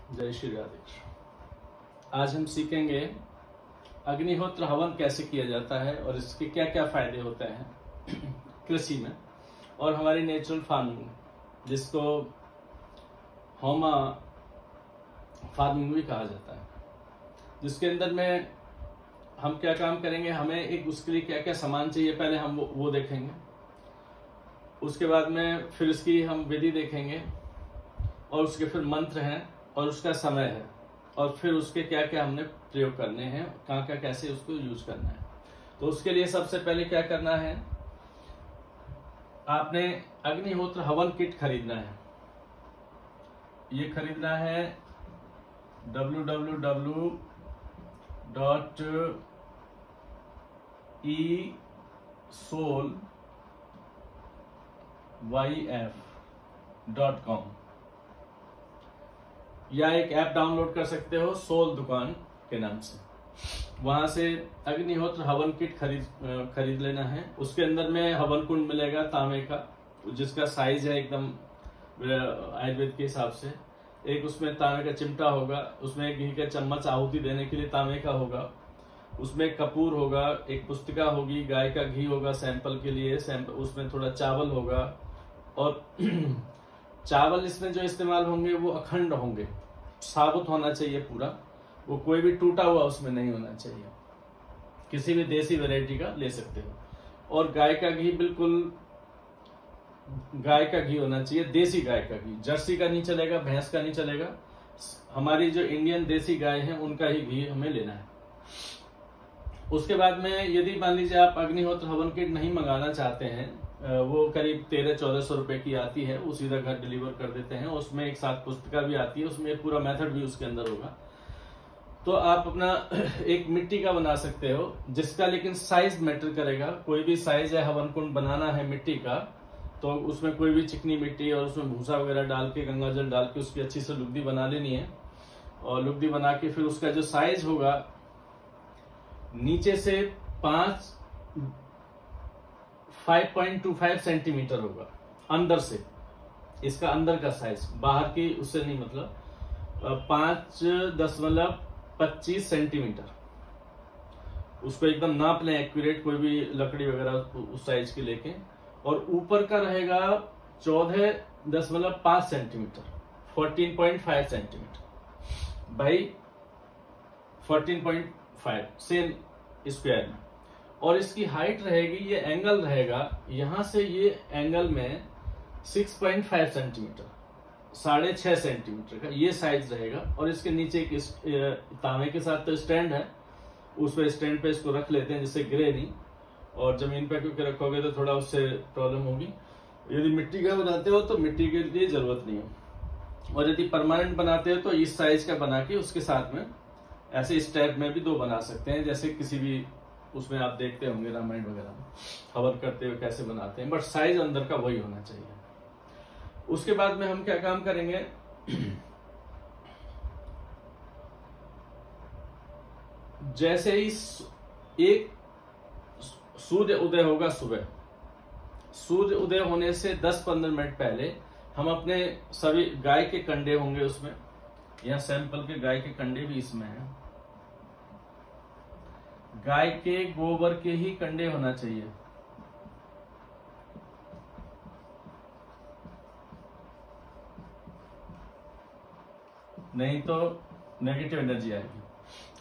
जय श्री राधे। आज हम सीखेंगे अग्निहोत्र हवन कैसे किया जाता है और इसके क्या क्या फायदे होते हैं कृषि में और हमारी नेचुरल फार्मिंग, जिसको होमा फार्मिंग भी कहा जाता है, जिसके अंदर में हम क्या काम करेंगे, हमें एक उसके लिए क्या क्या सामान चाहिए, पहले हम वो देखेंगे। उसके बाद में फिर इसकी हम विधि देखेंगे और उसके फिर मंत्र हैं और उसका समय है और फिर उसके क्या क्या हमने प्रयोग करने हैं, कहाँ का कैसे उसको यूज करना है। तो उसके लिए सबसे पहले क्या करना है, आपने अग्निहोत्र हवन किट खरीदना है। ये खरीदना है www.esolyf.com या एक ऐप डाउनलोड कर सकते हो सोल दुकान के नाम से। वहां से अग्निहोत्र हवन किट खरीद लेना है। उसके अंदर में हवन कुंड मिलेगा तांबे का, जिसका साइज है एकदम आयुर्वेद के हिसाब से। एक उसमें तांबे का चिमटा होगा, उसमें एक घी का चम्मच आहुति देने के लिए तांबे का होगा, उसमें कपूर होगा, एक पुस्तिका होगी, गाय का घी होगा सैंपल के लिए, उसमें थोड़ा चावल होगा और चावल इसमें जो इस्तेमाल होंगे वो अखंड होंगे, साबुत होना चाहिए पूरा, वो कोई भी टूटा हुआ उसमें नहीं होना चाहिए। किसी भी देसी वैरायटी का ले सकते हो। और गाय का घी, बिल्कुल गाय का घी होना चाहिए, देसी गाय का घी, जर्सी का नहीं चलेगा, भैंस का नहीं चलेगा। हमारी जो इंडियन देसी गाय है उनका ही घी हमें लेना है। उसके बाद में यदि मान लीजिए आप अग्निहोत्र हवन किट नहीं मंगाना चाहते हैं, वो करीब 1300-1400 रुपए की आती है, वो सीधा घर डिलीवर कर देते हैं। उसमें एक साथ पुस्तिका भी आती है, उसमें पूरा मेथड भी उसके अंदर होगा। तो आप अपना एक मिट्टी का बना सकते हो, जिसका लेकिन साइज मैटर करेगा। कोई भी साइज है, हवन कुंड बनाना है मिट्टी का, तो उसमें कोई भी चिकनी मिट्टी और उसमें भूसा वगैरह डाल के, गंगा जल डाल के उसकी अच्छी से लुगदी बना लेनी है। और लुगदी बना के फिर उसका जो साइज होगा, नीचे से 5.25 सेंटीमीटर होगा, अंदर से इसका अंदर का साइज, बाहर की उससे नहीं, मतलब 5.25 सेंटीमीटर। उसको एकदम नाप लें एक्यूरेट, कोई भी लकड़ी वगैरह उस साइज की लेके। और ऊपर का रहेगा 14.5 centimetre, 14.5 centimetre by 14.5 same square में। और इसकी हाइट रहेगी, ये एंगल रहेगा यहां से ये एंगल में 6.5 सेंटीमीटर, 6.5 सेंटीमीटर का ये साइज रहेगा। और इसके नीचे एक तांबे के साथ तो स्टैंड है, उस पर स्टैंड पे इसको रख लेते हैं जिससे गिरे नहीं। और जमीन पे क्योंकि रखोगे तो थोड़ा उससे प्रॉब्लम होगी। यदि मिट्टी का बनाते हो तो मिट्टी के लिए जरूरत नहीं है। और यदि परमानेंट बनाते हो तो इस साइज का बना के उसके साथ में ऐसे स्टेप में भी 2 बना सकते हैं, जैसे किसी भी उसमें आप देखते होंगे रामायण वगैरह में हवन करते हुए कैसे बनाते हैं, बट साइज अंदर का वही होना चाहिए। उसके बाद में हम क्या काम करेंगे, जैसे ही एक सूर्य उदय होगा सुबह, सूर्य उदय होने से 10-15 मिनट पहले हम अपने सभी गाय के कंडे होंगे उसमें, यहाँ सैंपल के गाय के कंडे भी इसमें हैं, गाय के गोबर के ही कंडे होना चाहिए। नहीं तो नेगेटिव एनर्जी आएगी।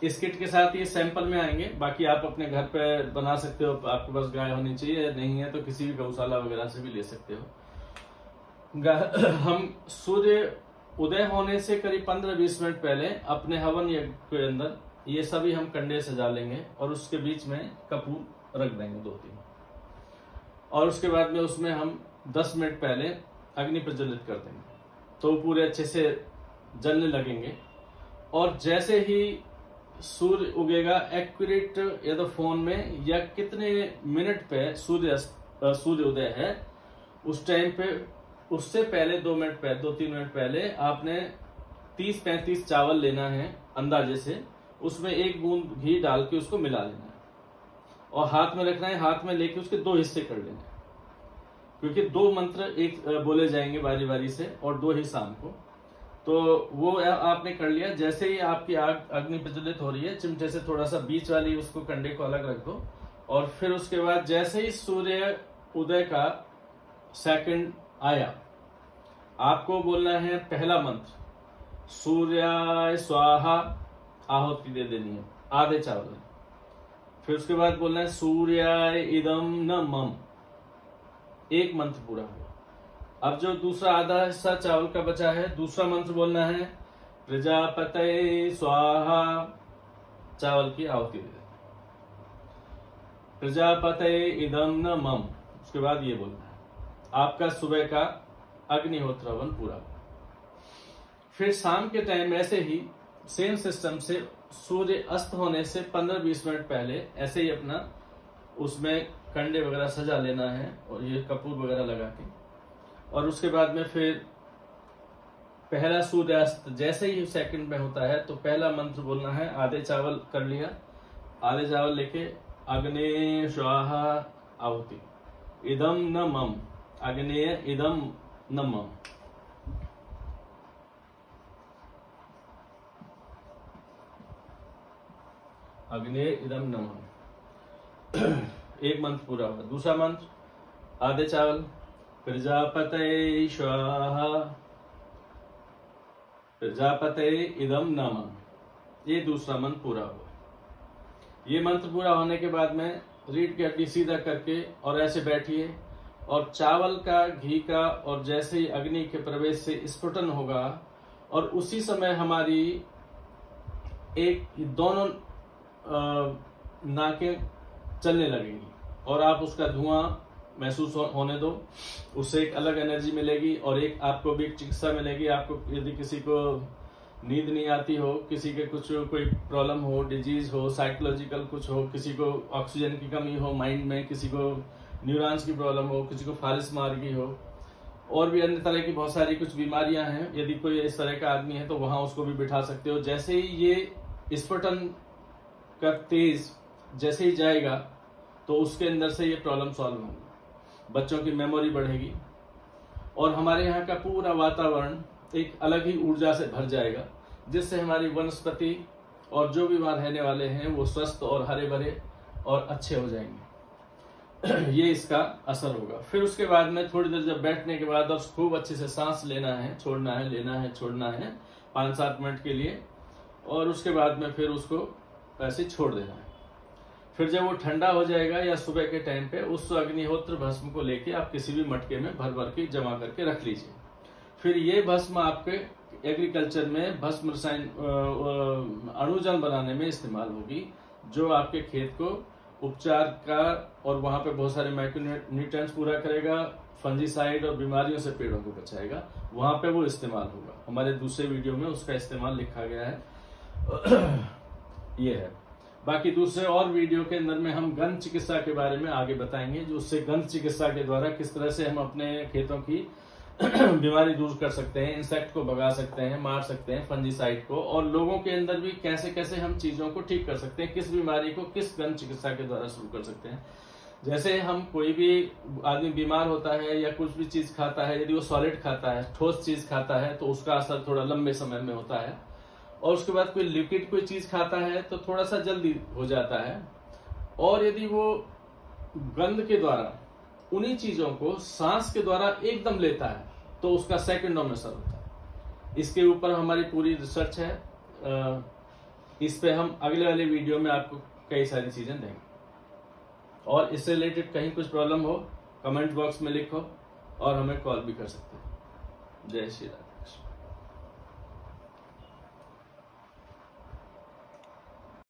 इस किट के साथ ये सैंपल में आएंगे, बाकी आप अपने घर पे बना सकते हो, आपके पास गाय होनी चाहिए, नहीं है तो किसी भी गौशाला वगैरह से भी ले सकते हो। हम सूर्य उदय होने से करीब 15-20 मिनट पहले अपने हवन यज्ञ के अंदर ये सभी हम कंडे सजा लेंगे और उसके बीच में कपूर रख देंगे 2-3। और उसके बाद में उसमें हम 10 मिनट पहले अग्नि प्रज्वलित कर देंगे, तो पूरे अच्छे से जलने लगेंगे। और जैसे ही सूर्य उगेगा, एक्यूरेट या तो फोन में या कितने मिनट पे सूर्य उदय है उस टाइम पे, उससे पहले 2-3 मिनट पहले आपने 30-35 चावल लेना है अंदाजे से, उसमें 1 बूंद घी डाल के उसको मिला लेना है और हाथ में रखना है। हाथ में लेके उसके 2 हिस्से कर लेना है, क्योंकि 2 मंत्र एक बोले जाएंगे बारी बारी से और 2 ही शाम को। तो वो आपने कर लिया। जैसे ही आपकी आग अग्नि प्रज्वलित हो रही है, चिमटे से थोड़ा सा बीच वाली उसको कंडे को अलग रख दो, और फिर उसके बाद जैसे ही सूर्य उदय का सेकंड आया, आपको बोलना है पहला मंत्र, सूर्याय स्वाहा, आहुति दे देनी है आधे चावल। फिर उसके बाद बोलना है सूर्याय इदम न मम, एक मंत्र पूरा हुआ। अब जो दूसरा आधा हिस्सा चावल का बचा है, दूसरा मंत्र बोलना है प्रजापतये स्वाहा, चावल की आहुति दे, प्रजापतये इदम न मम। उसके बाद ये बोलना है, आपका सुबह का अग्निहोत्र हवन पूरा हुआ। फिर शाम के टाइम ऐसे ही सेम सिस्टम से सूर्य अस्त होने से 15-20 मिनट पहले ऐसे ही अपना उसमें कंडे वगैरह सजा लेना है, और ये कपूर वगैरह लगा के, और उसके बाद में फिर पहला सूर्यास्त जैसे ही सेकंड में होता है तो पहला मंत्र बोलना है, आधे चावल कर लिया, आधे चावल लेके अग्नेय स्वाहा आहुति, इदम न मम, अग्नेय इदम न मम। अग्नेय इदम न मम, एक मंत्र पूरा हुआ। दूसरा मंत्र, आधे चावल, प्रजापतये स्वाहा, प्रजापतये इदम न मम, ये दूसरा मंत्र पूरा हुआ। ये मंत्र पूरा होने के बाद में रीढ़ की हड्डी सीधा करके और ऐसे बैठिए, और चावल का, घी का, और जैसे ही अग्नि के प्रवेश से स्फुटन होगा, और उसी समय हमारी एक दोनों नाकें चलने लगेंगी, और आप उसका धुआं महसूस होने दो, उससे एक अलग एनर्जी मिलेगी, और एक आपको भी चिकित्सा मिलेगी। आपको यदि किसी को नींद नहीं आती हो, किसी के कुछ कोई प्रॉब्लम हो, डिजीज हो, साइकोलॉजिकल कुछ हो, किसी को ऑक्सीजन की कमी हो माइंड में, किसी को न्यूरॉन्स की प्रॉब्लम हो, किसी को फालिस मार्गी हो, और भी अन्य तरह की बहुत सारी कुछ बीमारियां हैं, यदि कोई इस तरह का आदमी है तो वहां उसको भी बिठा सकते हो। जैसे ही ये स्फुटन का तेज जैसे ही जाएगा तो उसके अंदर से ये प्रॉब्लम सॉल्व होंगी, बच्चों की मेमोरी बढ़ेगी, और हमारे यहाँ का पूरा वातावरण एक अलग ही ऊर्जा से भर जाएगा, जिससे हमारी वनस्पति और जो भी वहां रहने वाले हैं वो स्वस्थ और हरे भरे और अच्छे हो जाएंगे। ये इसका असर होगा। फिर उसके बाद में थोड़ी देर जब बैठने के बाद और खूब अच्छे से सांस लेना है, छोड़ना है, लेना है, छोड़ना है 5-7 मिनट के लिए, और उसके बाद में फिर उसको ऐसे छोड़ देना है। फिर जब वो ठंडा हो जाएगा या सुबह के टाइम पे, उस अग्निहोत्र भस्म को लेके आप किसी भी मटके में भर भर के जमा करके रख लीजिए। फिर ये भस्म आपके एग्रीकल्चर में भस्म रसायन अणुजल बनाने में इस्तेमाल होगी, जो आपके खेत को उपचार का और वहां पे बहुत सारे माइक्रोन्यूट्रिएंट्स पूरा करेगा, फंजीसाइड और बीमारियों से पेड़ों को बचाएगा, वहां पे वो इस्तेमाल होगा। हमारे दूसरे वीडियो में उसका इस्तेमाल लिखा गया है। ये है। बाकी दूसरे और वीडियो के अंदर में हम गंध चिकित्सा के बारे में आगे बताएंगे, जो उससे गंध चिकित्सा के द्वारा किस तरह से हम अपने खेतों की बीमारी दूर कर सकते हैं, इंसेक्ट को भगा सकते हैं, मार सकते हैं, फंजीसाइड को, और लोगों के अंदर भी कैसे कैसे हम चीजों को ठीक कर सकते हैं, किस बीमारी को किस गंध चिकित्सा के द्वारा शुरू कर सकते हैं। जैसे हम कोई भी आदमी बीमार होता है या कुछ भी चीज खाता है, यदि वो सॉलिड खाता है, ठोस चीज खाता है, तो उसका असर थोड़ा लंबे समय में होता है, और उसके बाद कोई लिक्विड कोई चीज खाता है तो थोड़ा सा जल्दी हो जाता है, और यदि वो गंध के द्वारा उन्हीं चीजों को सांस के द्वारा एकदम लेता है तो उसका सेकंडों में असर होता है। इसके ऊपर हमारी पूरी रिसर्च है, इस पे हम अगले वाले वीडियो में आपको कई सारी चीजें देंगे। और इससे रिलेटेड कहीं कुछ प्रॉब्लम हो, कमेंट बॉक्स में लिखो, और हमें कॉल भी कर सकते हैं। जय श्री राम।